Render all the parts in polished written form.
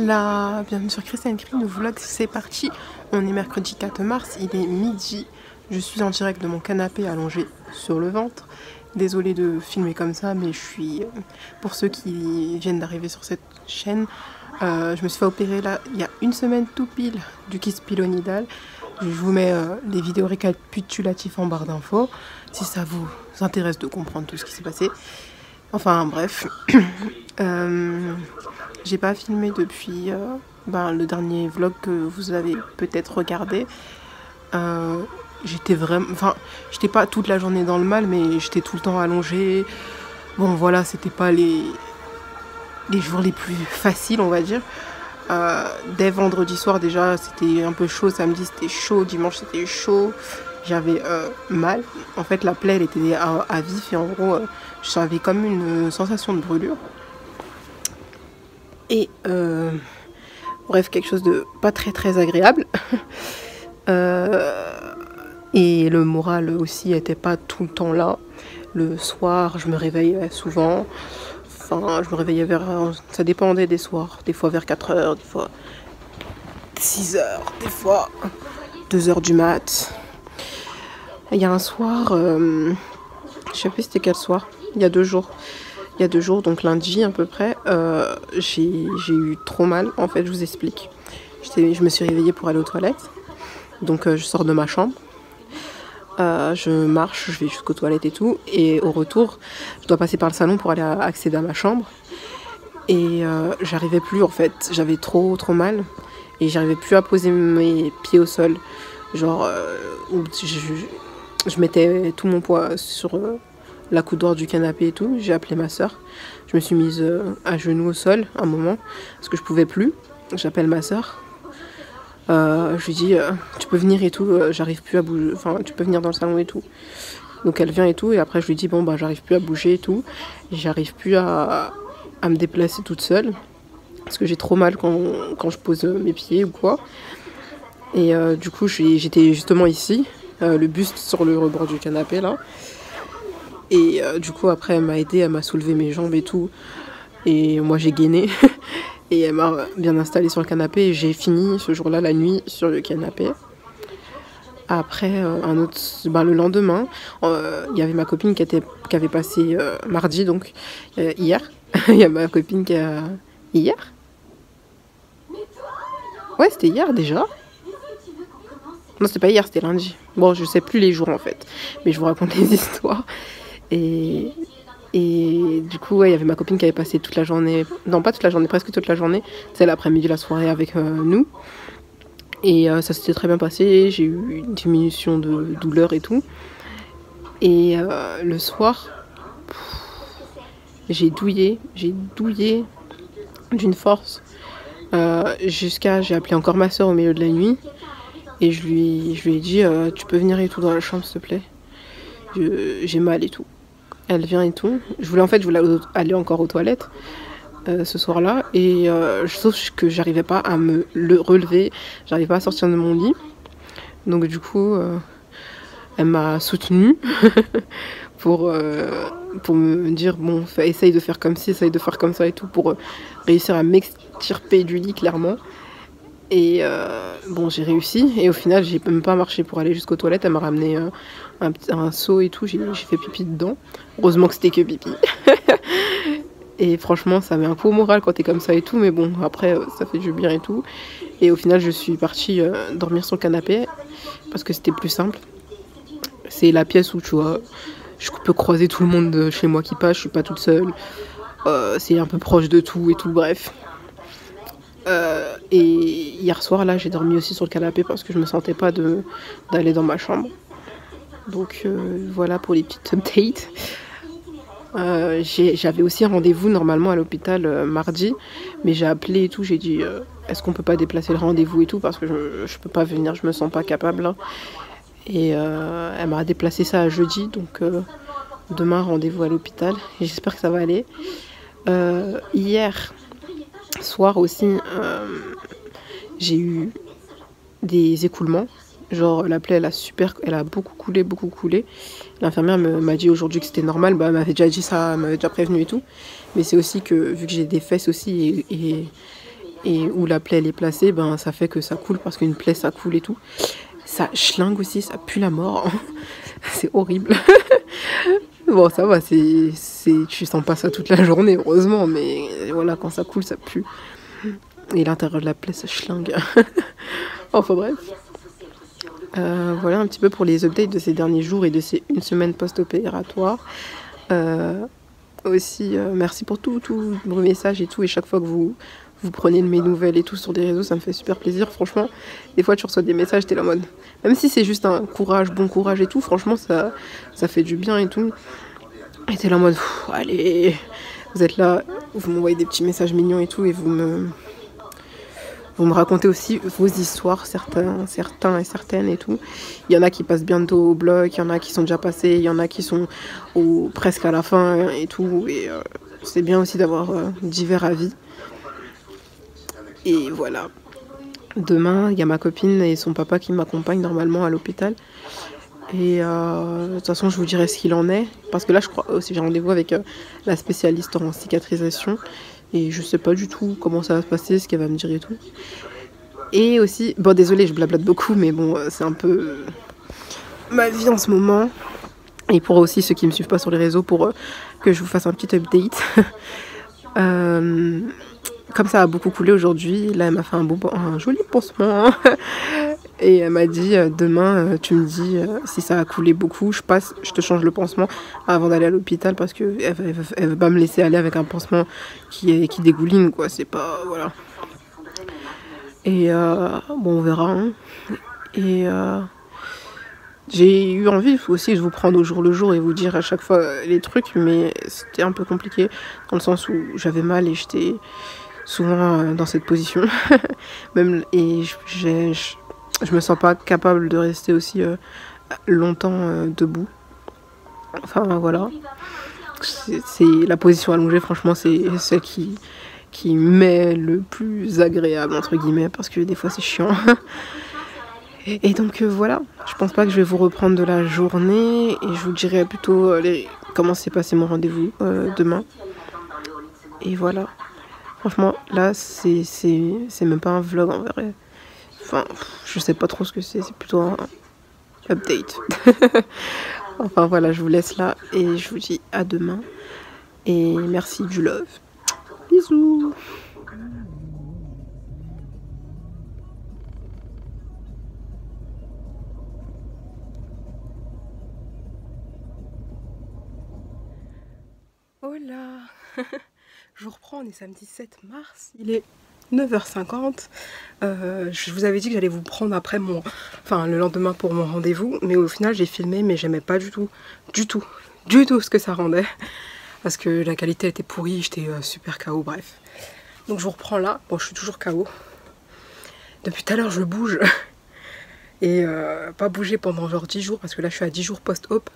Hola, bienvenue sur Christiane Cree, le vlog c'est parti. On est mercredi 4 mars, il est midi. Je suis en direct de mon canapé allongé sur le ventre. Désolée de filmer comme ça, mais je suis... Pour ceux qui viennent d'arriver sur cette chaîne, je me suis fait opérer là il y a une semaine tout pile du kyste pilonidal. Je vous mets les vidéos récapitulatives en barre d'infos si ça vous intéresse de comprendre tout ce qui s'est passé. Enfin bref, j'ai pas filmé depuis le dernier vlog que vous avez peut-être regardé. J'étais vraiment, j'étais pas toute la journée dans le mal, mais j'étais tout le temps allongée. Bon voilà, c'était pas les jours les plus faciles, on va dire. Dès vendredi soir déjà, c'était un peu chaud. Samedi c'était chaud, dimanche c'était chaud. J'avais mal. En fait, la plaie elle était à vif et en gros, j'avais comme une sensation de brûlure. Et bref, quelque chose de pas très agréable. Et le moral aussi était pas tout le temps là. Le soir, je me réveillais souvent. Enfin, je me réveillais vers... Ça dépendait des soirs. Des fois vers 4 h, des fois 6 h, des fois 2 h du mat. Il y a un soir... je sais plus c'était quel soir. Il y a 2 jours. Il y a 2 jours, donc lundi à peu près. J'ai eu trop mal. En fait, je vous explique. Je me suis réveillée pour aller aux toilettes. Donc je sors de ma chambre. Je marche, je vais jusqu'aux toilettes et tout. Et au retour, je dois passer par le salon pour aller accéder à ma chambre. Et j'arrivais plus en fait. J'avais trop mal. Et j'arrivais plus à poser mes pieds au sol. Genre, je mettais tout mon poids sur la coudoir du canapé et tout. J'ai appelé ma soeur. Je me suis mise à genoux au sol un moment. Parce que je pouvais plus. J'appelle ma soeur. Je lui dis tu peux venir et tout, j'arrive plus à bouger, enfin tu peux venir dans le salon et tout. Donc elle vient et tout, et après je lui dis bon bah j'arrive plus à bouger et tout, j'arrive plus à me déplacer toute seule parce que j'ai trop mal quand je pose mes pieds ou quoi. Et du coup j'étais justement ici, le buste sur le rebord du canapé là. Et du coup après elle m'a aidé, elle m'a soulevé mes jambes et tout, et moi j'ai gainé. Et elle m'a bien installée sur le canapé et j'ai fini ce jour-là la nuit sur le canapé. Après, le lendemain, il y avait ma copine qui avait passé mardi, donc hier. Il y a ma copine qui a... Hier ? Ouais, c'était hier déjà. Non, c'était pas hier, c'était lundi. Bon, je sais plus les jours en fait. Mais je vous raconte les histoires. Et du coup, ouais, il y avait ma copine qui avait passé toute la journée, non pas toute la journée, presque toute la journée, c'est l'après-midi, la soirée avec nous. Et ça s'était très bien passé, j'ai eu une diminution de douleur et tout. Et le soir, j'ai douillé d'une force. J'ai appelé encore ma soeur au milieu de la nuit. Et je lui ai dit, tu peux venir et tout dans la chambre s'il te plaît. J'ai mal et tout. Elle vient et tout. Je voulais aller encore aux toilettes ce soir-là. Et sauf que j'arrivais pas à me relever. J'arrivais pas à sortir de mon lit. Donc du coup, elle m'a soutenue pour me dire, bon, essaye de faire comme ci, essaye de faire comme ça et tout. Pour réussir à m'extirper du lit, clairement. Et bon, j'ai réussi. Et au final, j'ai même pas marché pour aller jusqu'aux toilettes. Elle m'a ramené un seau et tout. J'ai fait pipi dedans. Heureusement que c'était que pipi. Et franchement, ça met un coup au moral quand t'es comme ça et tout. Mais bon, après, ça fait du bien et tout. Et au final, je suis partie dormir sur le canapé. Parce que c'était plus simple. C'est la pièce où, tu vois, je peux croiser tout le monde chez moi qui passe. Je suis pas toute seule. C'est un peu proche de tout et tout. Bref. Et hier soir là j'ai dormi aussi sur le canapé parce que je me sentais pas d'aller dans ma chambre. Donc voilà pour les petites updates. J'avais aussi un rendez-vous normalement à l'hôpital mardi, mais j'ai appelé et tout, j'ai dit est-ce qu'on peut pas déplacer le rendez-vous et tout parce que je peux pas venir, je me sens pas capable hein. Et elle m'a déplacé ça à jeudi, donc demain rendez-vous à l'hôpital et j'espère que ça va aller. Hier soir aussi, j'ai eu des écoulements. Genre la plaie elle a beaucoup coulé. L'infirmière m'a dit aujourd'hui que c'était normal. Bah, elle m'avait déjà dit ça, elle m'avait déjà prévenu et tout. Mais c'est aussi que vu que j'ai des fesses aussi et où la plaie elle est placée, ben ça fait que ça coule parce qu'une plaie ça coule et tout. Ça schlingue aussi, ça pue la mort. C'est horrible. Bon, ça va, tu sens pas ça toute la journée, heureusement, mais voilà, quand ça coule, ça pue. Et l'intérieur de la plaie, ça schlingue. Enfin bref. Voilà un petit peu pour les updates de ces derniers jours et de ces 1 semaine post-opératoire. Aussi, merci pour tous vos messages et tout. Et chaque fois que vous prenez de mes nouvelles et tout sur des réseaux, ça me fait super plaisir. Franchement, des fois tu reçois des messages, t'es là en mode... Même si c'est juste un courage, bon courage et tout, franchement, ça fait du bien et tout. Et t'es là en mode, allez, vous êtes là, vous m'envoyez des petits messages mignons et tout, et vous me racontez aussi vos histoires, certains et certaines et tout. Il y en a qui passent bientôt au blog, il y en a qui sont déjà passés, il y en a qui sont presque à la fin et tout. Et c'est bien aussi d'avoir divers avis. Et voilà. Demain, il y a ma copine et son papa qui m'accompagnent normalement à l'hôpital. Et de toute façon, je vous dirai ce qu'il en est. Parce que là, je crois aussi, j'ai rendez-vous avec la spécialiste en cicatrisation. Et je sais pas du tout comment ça va se passer, ce qu'elle va me dire et tout. Et aussi, bon désolé, je blablate beaucoup, mais bon, c'est un peu ma vie en ce moment. Et pour aussi ceux qui me suivent pas sur les réseaux, pour que je vous fasse un petit update. Comme ça a beaucoup coulé aujourd'hui, là elle m'a fait un joli pansement. Et elle m'a dit, demain tu me dis si ça a coulé beaucoup, je te change le pansement avant d'aller à l'hôpital parce que elle veut pas me laisser aller avec un pansement qui dégouline quoi, c'est pas, voilà. Et bon on verra hein. Et j'ai eu envie aussi de vous prendre au jour le jour et vous dire à chaque fois les trucs, mais c'était un peu compliqué dans le sens où j'avais mal et j'étais souvent dans cette position. Même, et je me sens pas capable de rester aussi longtemps debout. Enfin voilà. C'est la position allongée, franchement, c'est celle qui m'est le plus agréable, entre guillemets, parce que des fois c'est chiant. Et donc voilà, je pense pas que je vais vous reprendre de la journée et je vous dirai plutôt comment s'est passé mon rendez-vous demain. Et voilà. Franchement, là, c'est même pas un vlog en vrai. Enfin, je sais pas trop ce que c'est plutôt un update. Enfin voilà, je vous laisse là et je vous dis à demain. Et merci du love. Bisous. Hola. Je vous reprends, on est samedi 7 mars, il est 9h50. Je vous avais dit que j'allais vous prendre après le lendemain pour mon rendez-vous, mais au final j'ai filmé, mais j'aimais pas du tout ce que ça rendait, parce que la qualité était pourrie, j'étais super KO, bref. Donc je vous reprends là, bon je suis toujours KO. Depuis tout à l'heure je bouge, et pas bouger pendant genre 10 jours, parce que là je suis à 10 jours post-op.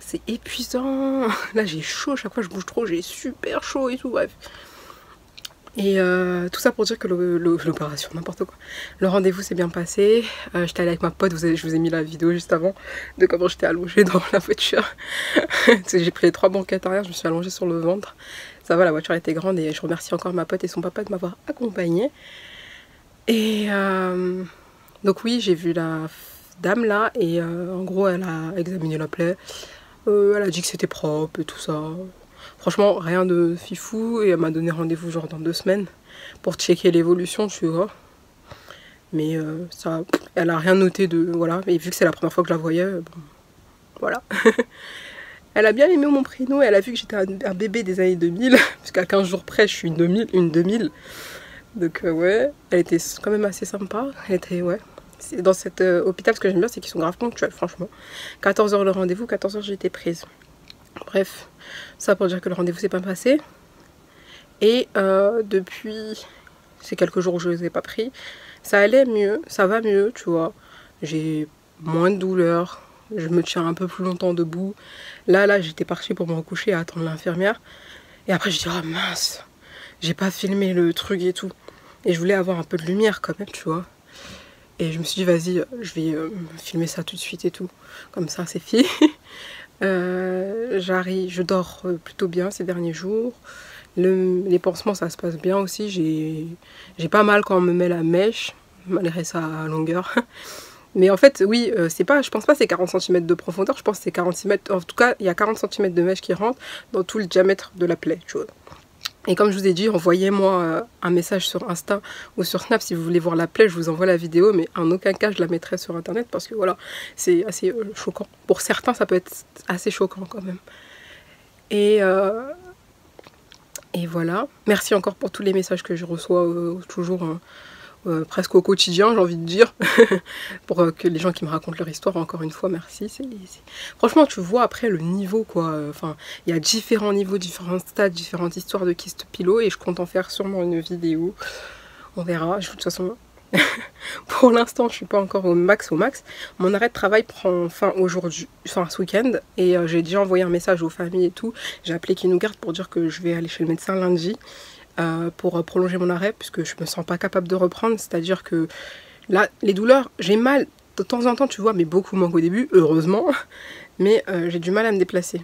C'est épuisant. Là j'ai chaud, chaque fois je bouge trop, j'ai super chaud et tout, bref. Et tout ça pour dire que l'opération, n'importe quoi. Le rendez-vous s'est bien passé. J'étais allée avec ma pote, je vous ai mis la vidéo juste avant de comment j'étais allongée dans la voiture. J'ai pris les 3 banquettes arrière, je me suis allongée sur le ventre. Ça va, la voiture était grande et je remercie encore ma pote et son papa de m'avoir accompagnée. Et donc oui, j'ai vu la dame là et en gros elle a examiné la plaie. Elle a dit que c'était propre et tout ça. Franchement, rien de fifou. Et elle m'a donné rendez-vous genre dans 2 semaines pour checker l'évolution, tu vois. Mais ça, elle a rien noté de... Voilà. Et vu que c'est la première fois que je la voyais, bon, voilà. Elle a bien aimé mon prénom. Elle a vu que j'étais un bébé des années 2000. Parce qu'à 15 jours près, je suis une 2000. Donc ouais, elle était quand même assez sympa. Elle était, ouais... Dans cet hôpital, ce que j'aime bien, c'est qu'ils sont grave ponctuels, franchement. 14 h le rendez-vous, 14 h j'ai été prise. Bref, ça pour dire que le rendez-vous s'est pas passé. Et depuis ces quelques jours où je ne les ai pas pris, ça allait mieux, ça va mieux, tu vois. J'ai moins de douleur, je me tiens un peu plus longtemps debout. Là, j'étais partie pour me recoucher à attendre l'infirmière. Et après, je dis, oh mince, j'ai pas filmé le truc et tout. Et je voulais avoir un peu de lumière quand même, tu vois. Et je me suis dit, vas-y, je vais filmer ça tout de suite et tout. Comme ça, c'est fini. Je dors plutôt bien ces derniers jours. Les pansements, ça se passe bien aussi. J'ai pas mal quand on me met la mèche, malgré sa longueur. Mais en fait, oui, c'est pas, je pense pas que c'est 40 cm de profondeur, je pense que c'est 40 cm. En tout cas, il y a 40 cm de mèche qui rentre dans tout le diamètre de la plaie, tu vois. Et comme je vous ai dit, envoyez-moi un message sur Insta ou sur Snap si vous voulez voir la plaie, je vous envoie la vidéo, mais en aucun cas je la mettrai sur internet parce que voilà, c'est assez choquant. Pour certains, ça peut être assez choquant quand même. Et voilà. Merci encore pour tous les messages que je reçois toujours. Presque au quotidien, j'ai envie de dire, pour que les gens qui me racontent leur histoire, encore une fois, merci. Franchement, tu vois après le niveau, quoi. Enfin, il y a différents niveaux, différents stades, différentes histoires de kyste pilo, et je compte en faire sûrement une vidéo. On verra. De toute façon, pour l'instant, je suis pas encore au max. Mon arrêt de travail prend fin aujourd'hui, enfin ce week-end, et j'ai déjà envoyé un message aux familles et tout. J'ai appelé qui nous garde pour dire que je vais aller chez le médecin lundi. Pour prolonger mon arrêt puisque je me sens pas capable de reprendre, c'est à dire que là les douleurs, j'ai mal de temps en temps tu vois, mais beaucoup moins qu'au début, heureusement, mais j'ai du mal à me déplacer,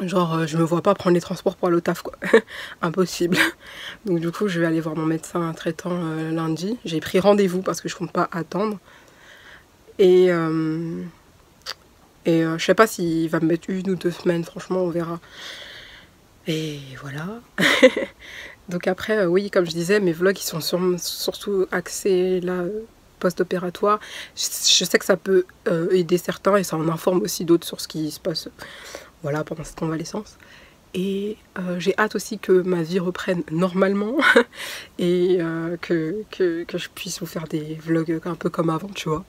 genre je me vois pas prendre les transports pour aller au taf quoi. Impossible. Donc du coup je vais aller voir mon médecin traitant lundi, j'ai pris rendez-vous parce que je compte pas attendre, et je sais pas s'il va me mettre 1 ou 2 semaines, franchement on verra. Et voilà. Donc après, oui, comme je disais, mes vlogs, ils sont surtout axés là, post-opératoire. Je sais que ça peut aider certains et ça en informe aussi d'autres sur ce qui se passe voilà, pendant cette convalescence. Et j'ai hâte aussi que ma vie reprenne normalement et que je puisse vous faire des vlogs un peu comme avant, tu vois.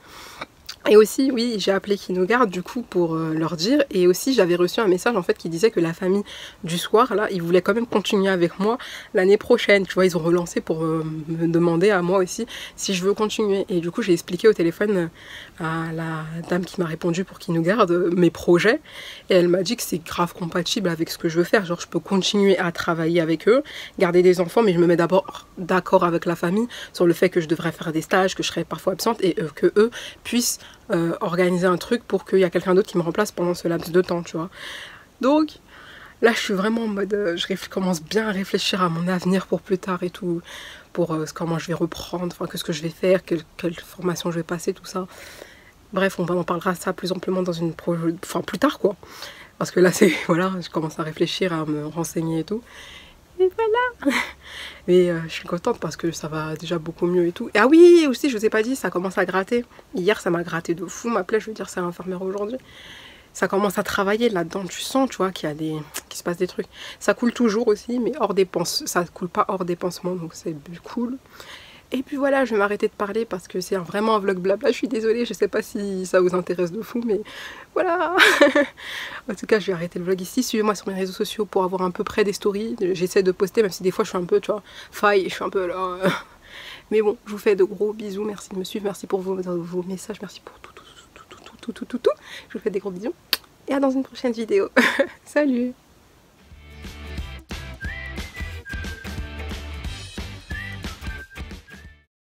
Et aussi, oui, j'ai appelé qui nous garde du coup pour leur dire, et aussi j'avais reçu un message en fait qui disait que la famille du soir, là, ils voulaient quand même continuer avec moi l'année prochaine, tu vois, ils ont relancé pour me demander à moi aussi si je veux continuer. Et du coup j'ai expliqué au téléphone à la dame qui m'a répondu pour qui nous garde mes projets, et elle m'a dit que c'est grave compatible avec ce que je veux faire, genre je peux continuer à travailler avec eux, garder des enfants, mais je me mets d'abord d'accord avec la famille sur le fait que je devrais faire des stages, que je serais parfois absente, et que eux puissent organiser un truc pour qu'il y a quelqu'un d'autre qui me remplace pendant ce laps de temps, tu vois. Donc là je suis vraiment en mode, je commence bien à réfléchir à mon avenir pour plus tard et tout, pour comment je vais reprendre, enfin qu'est-ce que je vais faire, quelle formation je vais passer, tout ça. Bref, on en parlera ça plus amplement dans une enfin plus tard quoi, parce que là c'est voilà, je commence à réfléchir, à me renseigner et tout. Et voilà. Mais je suis contente parce que ça va déjà beaucoup mieux et tout. Et ah oui, aussi, je vous ai pas dit, ça commence à gratter. Hier, ça m'a gratté de fou ma plaie, je veux dire, c'est l'infirmière aujourd'hui. Ça commence à travailler là-dedans, tu sens, tu vois, qu'il se passe des trucs. Ça coule toujours aussi, mais hors des ça coule pas hors des pansements, donc c'est cool. Et puis voilà, je vais m'arrêter de parler parce que c'est vraiment un vlog blabla, je suis désolée, je sais pas si ça vous intéresse de fou, mais voilà. En tout cas, je vais arrêter le vlog ici, suivez-moi sur mes réseaux sociaux pour avoir à peu près des stories, j'essaie de poster, même si des fois je suis un peu, tu vois, faille, je suis un peu là... Mais bon, je vous fais de gros bisous, merci de me suivre, merci pour vos messages, merci pour tout. Je vous fais des gros bisous, et à dans une prochaine vidéo. Salut!